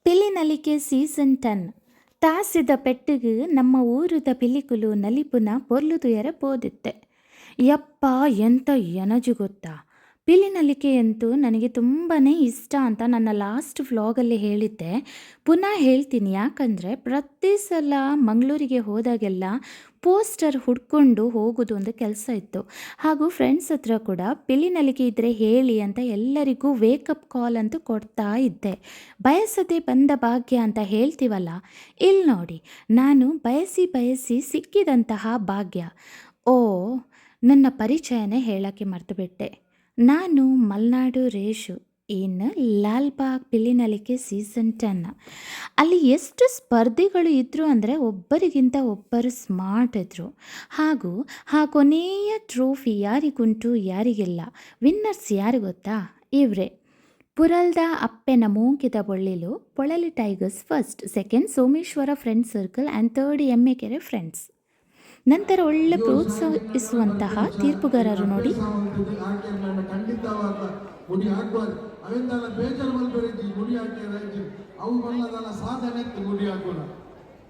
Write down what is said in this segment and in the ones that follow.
పిల్లినలికే season 10 తాసిದ ಪೆಟ್ಟಿಗೆ ನಮ್ಮ ಊರುದ ಪಿಲಿಕುಲು ನಲಿಪುನ ಪೊರ್ಲುದು ಎರಪೋದಿತ್ತೆ. ಯಪ್ಪಾ ಎಂತ ಎನಜು ಗೊತ್ತಾ. ಪಿಲಿನಲಿಕೆ ಅಂತೂ ನನಗೆ ತುಂಬಾ ಇಷ್ಟ ಅಂತ ನನ್ನ ಲಾಸ್ಟ್ ವ್ಲಾಗಲ್ಲಿ ಹೇಳಿದ್ದೆ. ಪುನಃ ಹೇಳ್ತೀನಿ, ಯಾಕಂದರೆ ಪ್ರತಿ ಸಲ ಮಂಗಳೂರಿಗೆ ಹೋದಾಗೆಲ್ಲ ಪೋಸ್ಟರ್ ಹುಡ್ಕೊಂಡು ಹೋಗೋದು ಒಂದು ಕೆಲಸ ಇತ್ತು. ಹಾಗೂ ಫ್ರೆಂಡ್ಸ್ ಹತ್ರ ಕೂಡ ಪಿಲಿನಲಿಕೆ ಇದ್ದರೆ ಹೇಳಿ ಅಂತ ಎಲ್ಲರಿಗೂ ವೇಕಪ್ ಕಾಲ್ ಅಂತೂ ಕೊಡ್ತಾ ಇದ್ದೆ. ಬಯಸದೆ ಬಂದ ಭಾಗ್ಯ ಅಂತ ಹೇಳ್ತೀವಲ್ಲ, ಇಲ್ಲಿ ನೋಡಿ, ನಾನು ಬಯಸಿ ಬಯಸಿ ಸಿಕ್ಕಿದಂತಹ ಭಾಗ್ಯ. ಓ, ನನ್ನ ಪರಿಚಯನೇ ಹೇಳೋಕ್ಕೆ ಮರ್ತುಬಿಟ್ಟೆ. ನಾನು ಮಲ್ನಾಡು ರೇಷು ಇನ್ ಲಾಲ್ಬಾಗ್ ಪಿಲಿನಲಿಕೆ ಸೀಸನ್ 10. ಅಲ್ಲಿ ಎಷ್ಟು ಸ್ಪರ್ಧಿಗಳು ಇದ್ದರು ಅಂದರೆ ಒಬ್ಬರಿಗಿಂತ ಒಬ್ಬರು ಸ್ಮಾರ್ಟ್ ಇದ್ದರು. ಹಾಗೂ ಆ ಕೊನೆಯ ಟ್ರೋಫಿ ಯಾರಿಗುಂಟು ಯಾರಿಗಿಲ್ಲ. ವಿನ್ನರ್ಸ್ ಯಾರು ಗೊತ್ತಾ? ಇವರೇ. ಪುರಲ್ದ ಅಪ್ಪೆನ ಮೂಗಿದ ಬೊಳ್ಳಿಲು Polali tigers first, second Someshwara friends circle and third Emmekere friends. ನಂತರ ಒಳ್ಳೆ ಪ್ರೋತ್ಸಾಹಿಸುವಂತಹ ತೀರ್ಪುಗಾರರು ನೋಡಿ.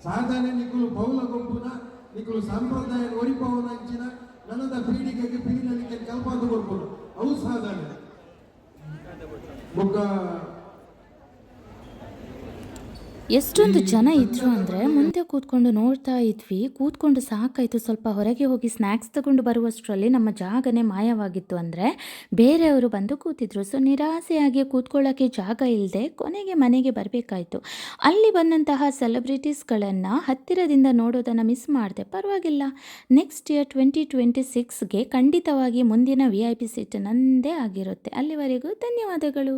ಸಾಧನೆ ನಿಕ್ಕಲು ಪೌಲ ಗೊಬ್ಬುನ ನಿಕ್ಕಲು ಸಂಪ್ರದಾಯ ಒರಿಪವನ ಅಂಚಿನ ನನ್ನದ ಪೀಳಿಗೆಗೆ ಪೀಳಿಗೆ ಕಲ್ಪಾದು ಕೊಡ್ಬೋದು. ಅವು ಸಾಧನೆ ಬೊಕ್ಕ ಎಷ್ಟೊಂದು ಜನ ಇದ್ದರು ಅಂದರೆ ಮುಂದೆ ಕೂತ್ಕೊಂಡು ನೋಡ್ತಾ ಇದ್ವಿ. ಕೂತ್ಕೊಂಡು ಸಾಕಾಯಿತು. ಸ್ವಲ್ಪ ಹೊರಗೆ ಹೋಗಿ ಸ್ನ್ಯಾಕ್ಸ್ ತಗೊಂಡು ಬರುವಷ್ಟರಲ್ಲಿ ನಮ್ಮ ಜಾಗನೇ ಮಾಯವಾಗಿತ್ತು. ಅಂದರೆ ಬೇರೆಯವರು ಬಂದು ಕೂತಿದ್ರು. ಸೊ ನಿರಾಸೆಯಾಗಿ ಕೂತ್ಕೊಳ್ಳೋಕ್ಕೆ ಜಾಗ ಇಲ್ಲದೆ ಕೊನೆಗೆ ಮನೆಗೆ ಬರಬೇಕಾಯಿತು. ಅಲ್ಲಿ ಬಂದಂತಹ ಸೆಲೆಬ್ರಿಟೀಸ್ಗಳನ್ನು ಹತ್ತಿರದಿಂದ ನೋಡೋದನ್ನು ಮಿಸ್ ಮಾಡಿದೆ. ಪರವಾಗಿಲ್ಲ, ನೆಕ್ಸ್ಟ್ ಇಯರ್ 2026ಗೆ ಖಂಡಿತವಾಗಿ ಮುಂದಿನ VIP ಸೀಟ್ ನಂದೇ ಆಗಿರುತ್ತೆ. ಅಲ್ಲಿವರೆಗೂ ಧನ್ಯವಾದಗಳು.